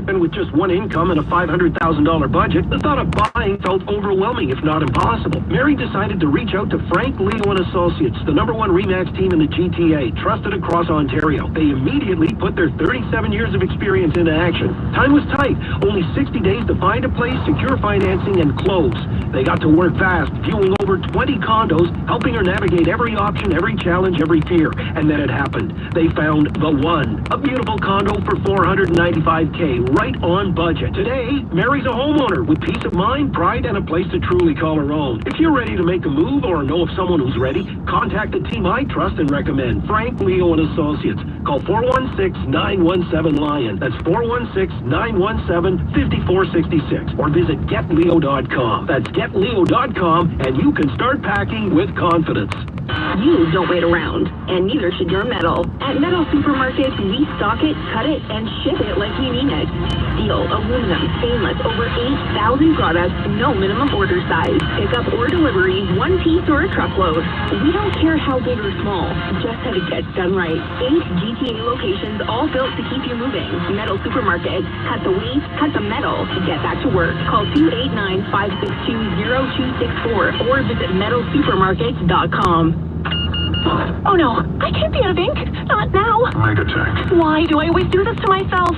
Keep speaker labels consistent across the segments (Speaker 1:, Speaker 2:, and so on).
Speaker 1: And with just one income and a $500,000 budget, the thought of buying felt overwhelming, if not impossible. Mary decided to reach out to Frank, Leo & Associates, the #1 RE/MAX team in the GTA, trusted across Ontario. They immediately put their 37 years of experience into action. Time was tight. Only 60 days to find a place, secure financing, and close. They got to work fast, viewing over 20 condos, helping her navigate every option, every challenge, every fear. And then it happened. They found the one. A beautiful condo for $495K, right on budget. Today, Mary's a homeowner with peace of mind, pride, and a place to truly call her own. If you're ready to make a move or know of someone who's ready, contact the team I trust and recommend, Frank, Leo & Associates. Call 416-917-LION. That's 416-917-5466. Or visit getleo.com. That's getleo.com, and you can start packing with confidence.
Speaker 2: You don't wait around, and neither should your metal. At Metal Supermarket, we stock it, cut it, and ship it like we mean it. Steel, aluminum, stainless, over 8,000 products, no minimum order size. Pickup or delivery, one piece or a truckload. We don't care how big or small, just that it gets done right. 8 GTA locations, all built to keep you moving. Metal Supermarket, cut the weight, cut the metal, get back to work. Call 289-562-0264 or visit metalsupermarket.com. Oh no, I can't be out of ink. Not now.
Speaker 3: Mega Tank.
Speaker 2: Why do I always do this to myself?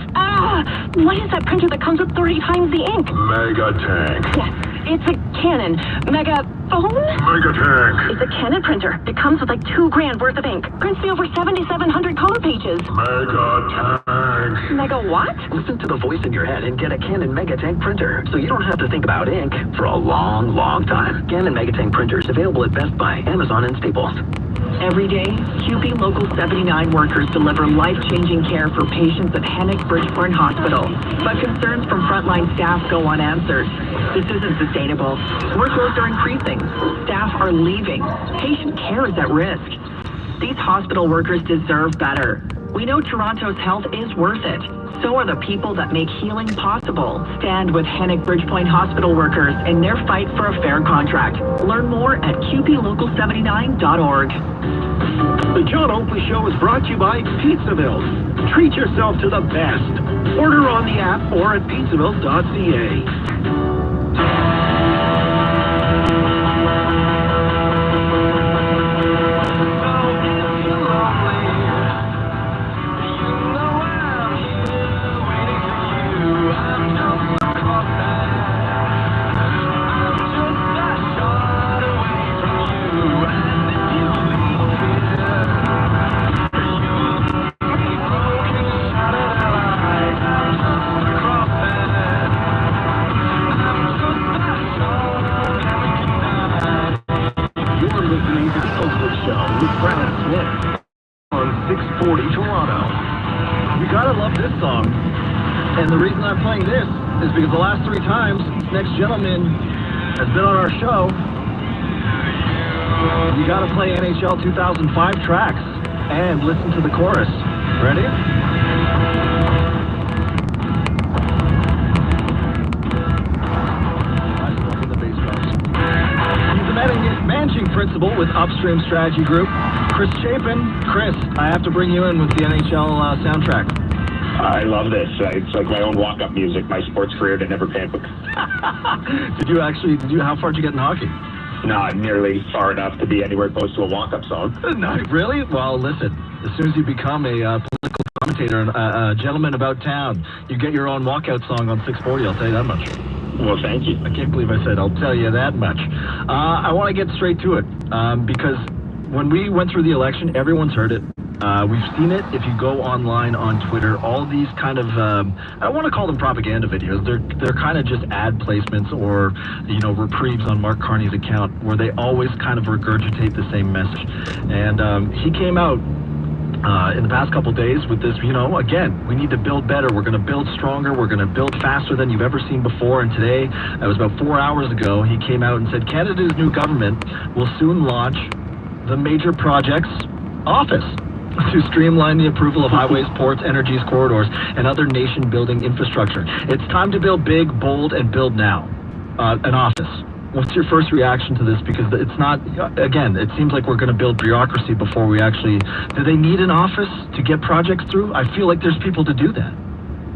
Speaker 2: What is that printer that comes with 30 times the ink?
Speaker 3: Mega Tank.
Speaker 2: Yes, it's a Canon. Megaphone?
Speaker 3: Mega Tank.
Speaker 2: It's a Canon printer. It comes with like $2,000 worth of ink. Prints me over 7,700 color pages.
Speaker 3: Mega Tank.
Speaker 2: Mega what?
Speaker 4: Listen to the voice in your head and get a Canon Mega Tank printer, so you don't have to think about ink for a long, long time. Canon Mega Tank printers available at Best Buy, Amazon, and Staples.
Speaker 5: Every day, CUPE Local 79 workers deliver life-changing care for patients at Hennick Bridgepoint Hospital. But concerns from frontline staff go unanswered. This isn't sustainable. Workloads are increasing. Staff are leaving. Patient care is at risk. These hospital workers deserve better. We know Toronto's health is worth it. So are the people that make healing possible. Stand with Hennick Bridgepoint Hospital workers in their fight for a fair contract. Learn more at QPLocal79.org.
Speaker 1: The John Oakley Show is brought to you by Pizzaville. Treat yourself to the best. Order on the app or at pizzaville.ca. On 640 Toronto.
Speaker 6: You gotta love this song. And the reason I'm playing this is because the last 3 times this next gentleman has been on our show. You gotta play NHL 2005 tracks and listen to the chorus. Ready? Managing principal with Upstream Strategy Group, Chris Chapin. Chris, I have to bring you in with the NHL soundtrack.
Speaker 7: I love this. It's like my own walk-up music. My sports career did never pan.
Speaker 6: How far did you get in hockey?
Speaker 7: Not nearly far enough to be anywhere close to a walk-up song.
Speaker 6: Not really? Well, listen, as soon as you become a political commentator and a gentleman about town, you get your own walkout song on 640, I'll tell you that much.
Speaker 7: Well, thank you.
Speaker 6: I can't believe I said I'll tell you that much. I want to get straight to it because when we went through the election, everyone's heard it. We've seen it if you go online on Twitter. All these kind of, I don't want to call them propaganda videos. They're kind of just ad placements or, reprieves on Mark Carney's account where they always kind of regurgitate the same message. And he came out in the past couple days with this, again, we need to build better. We're going to build stronger. We're going to build faster than you've ever seen before. And today, it was about 4 hours ago, he came out and said Canada's new government will soon launch the Major Projects Office to streamline the approval of highways, ports, energies, corridors, and other nation-building infrastructure. It's time to build big, bold, and build now. An office. What's your first reaction to this? Because it's not, again, it seems like we're going to build bureaucracy before we actually, do they need an office to get projects through? I feel like there's people to do that.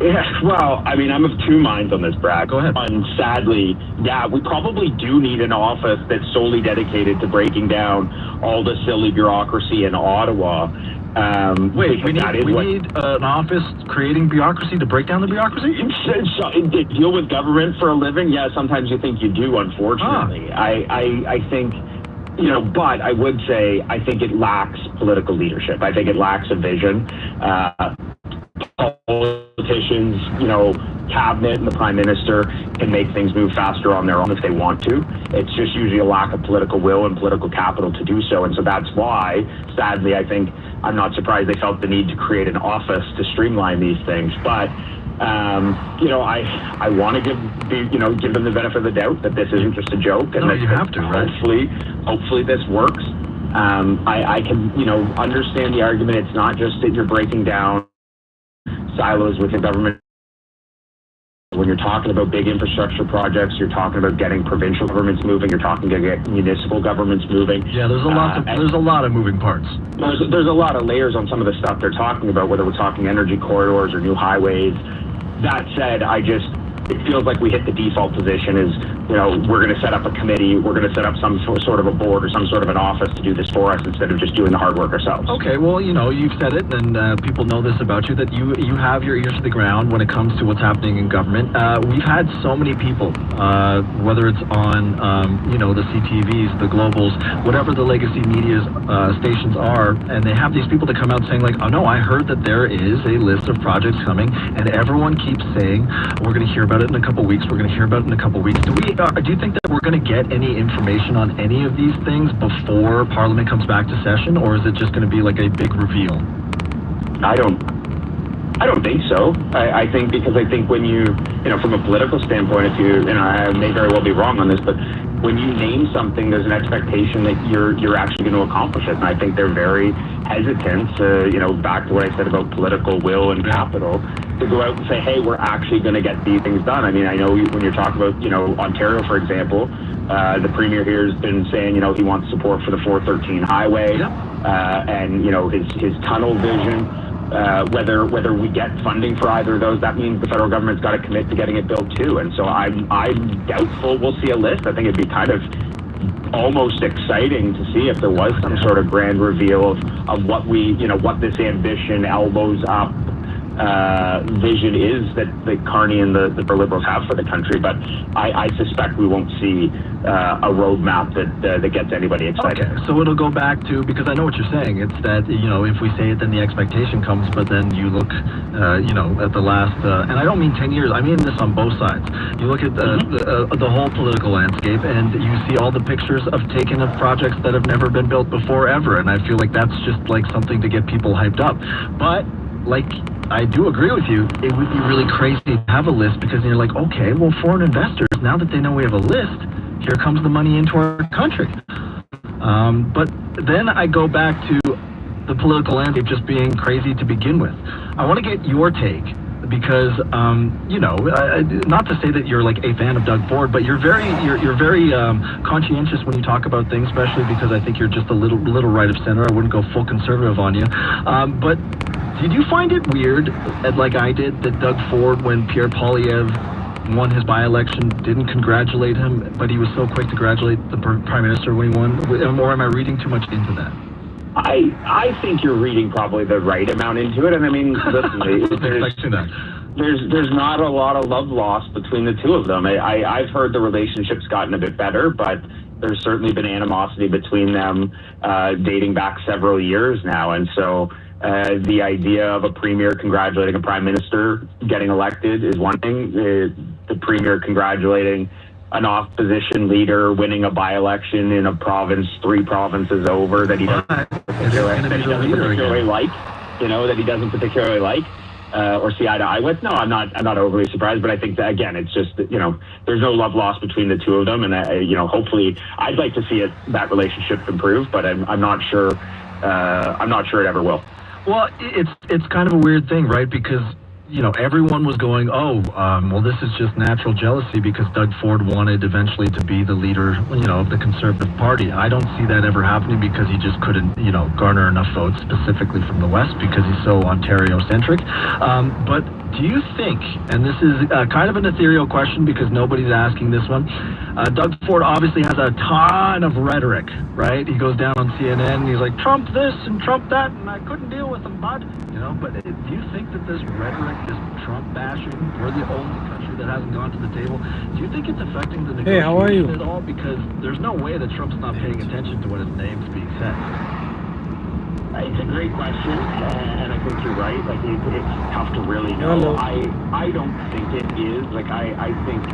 Speaker 7: Yeah, well, I mean, I'm of two minds on this, Brad.
Speaker 6: Go ahead.
Speaker 7: And sadly, yeah, we probably do need an office that's solely dedicated to breaking down all the silly bureaucracy in Ottawa.
Speaker 6: Wait, we need an office creating bureaucracy to break down the bureaucracy?
Speaker 7: Deal with government for a living? Yeah, sometimes you think you do, unfortunately. I think, but I would say I think it lacks political leadership. I think it lacks a vision. Politicians, cabinet and the prime minister can make things move faster on their own if they want to. It's just usually a lack of political will and political capital to do so. And so that's why, sadly, I think I'm not surprised they felt the need to create an office to streamline these things. But, I want to give them the benefit of the doubt that this isn't just a joke. And
Speaker 6: no, you have to, right?
Speaker 7: Hopefully this works. I can, understand the argument. It's not just that you're breaking down silos within government. When you're talking about big infrastructure projects, you're talking about getting provincial governments moving. You're talking to get municipal governments moving.
Speaker 6: Yeah, there's a lot of moving parts.
Speaker 7: There's a lot of layers on some of the stuff they're talking about, whether we're talking energy corridors or new highways. That said, it feels like we hit the default position is, we're going to set up a committee, we're going to set up some sort of a board or some sort of an office to do this for us instead of just doing the hard work ourselves.
Speaker 6: Okay, well, you've said it, and people know this about you, that you have your ears to the ground when it comes to what's happening in government. We've had so many people, whether it's on, the CTVs, the Globals, whatever the legacy media stations are, and they have these people that come out saying like, oh no, I heard that there is a list of projects coming, and everyone keeps saying, we're going to hear about it in a couple weeks, we're going to hear about it in a couple weeks. Do you think that we're going to get any information on any of these things before Parliament comes back to session, or is it just going to be like a big reveal?
Speaker 7: I don't think so. I think when you, from a political standpoint, if you, I may very well be wrong on this, but when you name something, there's an expectation that you're actually going to accomplish it. And I think they're very hesitant to, back to what I said about political will and capital, to go out and say, hey, we're actually going to get these things done. I mean, I know when you're talking about, Ontario, for example, the premier here has been saying, he wants support for the 413 highway, and, his tunnel vision. Whether we get funding for either of those, that means the federal government's got to commit to getting it built too. And so I'm doubtful we'll see a list. I think it'd be kind of almost exciting to see if there was some sort of grand reveal of what what this ambition, elbows up vision is that Carney and the Liberals have for the country. But I suspect we won't see a roadmap that gets anybody excited.
Speaker 6: Okay, so it'll go back to, because I know what you're saying, it's that, if we say it, then the expectation comes, but then you look, at the last, and I don't mean 10 years, I mean this on both sides. You look at the whole political landscape, and you see all the pictures taken of projects that have never been built before ever, and I feel like that's just like something to get people hyped up. But, I do agree with you, it would be really crazy to have a list, because you're like, okay, well, foreign investors, now that they know we have a list, here comes the money into our country. But then I go back to the political landscape just being crazy to begin with. I want to get your take, because not to say that you're like a fan of Doug Ford, but you're very conscientious when you talk about things, especially because I think you're just a little right of center. I wouldn't go full conservative on you. But did you find it weird, like I did, that Doug Ford, when Pierre Poilievre won his by-election, didn't congratulate him, but he was so quick to congratulate the prime minister when he won? Or am I reading too much into that?
Speaker 7: I think you're reading probably the right amount into it. And I mean, listen, there's not a lot of love lost between the two of them. I've heard the relationship's gotten a bit better, but there's certainly been animosity between them dating back several years now. And so the idea of a premier congratulating a prime minister getting elected is one thing. The premier congratulating an opposition leader winning a by-election in a province, 3 provinces over, that he doesn't particularly like, that he doesn't particularly like, or see eye to eye with. No, I'm not overly surprised, but I think that, again, it's just that, there's no love lost between the two of them, and hopefully, I'd like to see that relationship improve, but I'm not sure it ever will.
Speaker 6: Well, it's kind of a weird thing, right? Because everyone was going, well, this is just natural jealousy because Doug Ford wanted eventually to be the leader, of the Conservative Party. I don't see that ever happening because he just couldn't, garner enough votes specifically from the West because he's so Ontario-centric. But do you think, and this is kind of an ethereal question because nobody's asking this one, Doug Ford obviously has a ton of rhetoric, right? He goes down on CNN and he's like, Trump this and Trump that, and I couldn't deal with him, bud. But do you think that this rhetoric, this Trump bashing, we're the only country that hasn't gone to the table, do you think it's affecting the negotiation
Speaker 8: how are you?
Speaker 6: at all? Because there's no way that Trump's not paying attention to what his name's being said.
Speaker 7: It's a great question, and I think you're right. Like, it's tough to really know. I don't think it is. Like, I think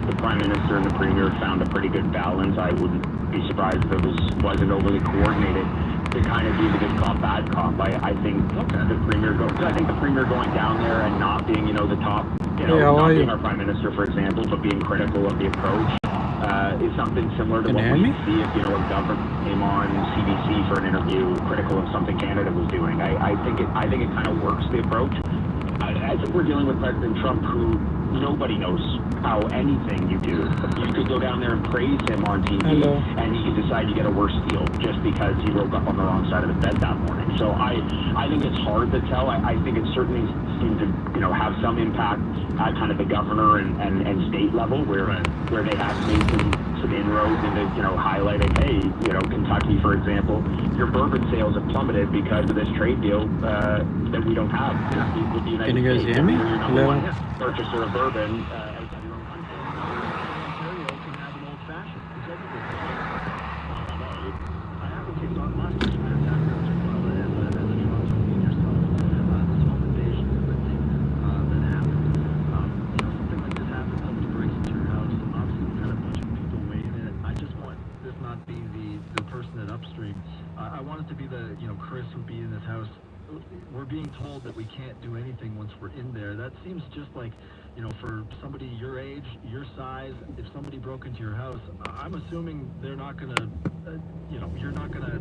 Speaker 7: the Prime Minister and the Premier found a pretty good balance. I wouldn't be surprised if it wasn't overly coordinated to kind of be the good cop, bad cop. I think the Premier going down there and not being, the top, not being our Prime Minister, for example, but being critical of the approach, is something similar to what we see if, a government came on CBC for an interview critical of something Canada was doing. I think it kind of works, the approach. I think we're dealing with President Trump, who nobody knows how anything you do. You could go down there and praise him on TV, and you could decide you get a worse deal just because he woke up on the wrong side of the bed that morning. So I think it's hard to tell. I think it certainly seemed to have some impact at kind of the governor and state level where they have made some inroads into highlighting, hey, Kentucky, for example, your bourbon sales have plummeted because of this trade deal that we don't have with the United States.
Speaker 8: Can you guys hear me? Hello?
Speaker 7: Purchaser of bourbon outside your own country.
Speaker 6: Ontario can have an old-fashioned. I advocate on my as a this home invasion thing that happened. Something like this happens, somebody breaks into your house, and obviously we've had a bunch of people weigh in it. I just want this not be the person at upstream. I want it to be the, Chris would be in this house. We're being told that we can't do anything once we're in there. That seems just like, for somebody your age, your size, if somebody broke into your house, I'm assuming they're not going to, you're not going to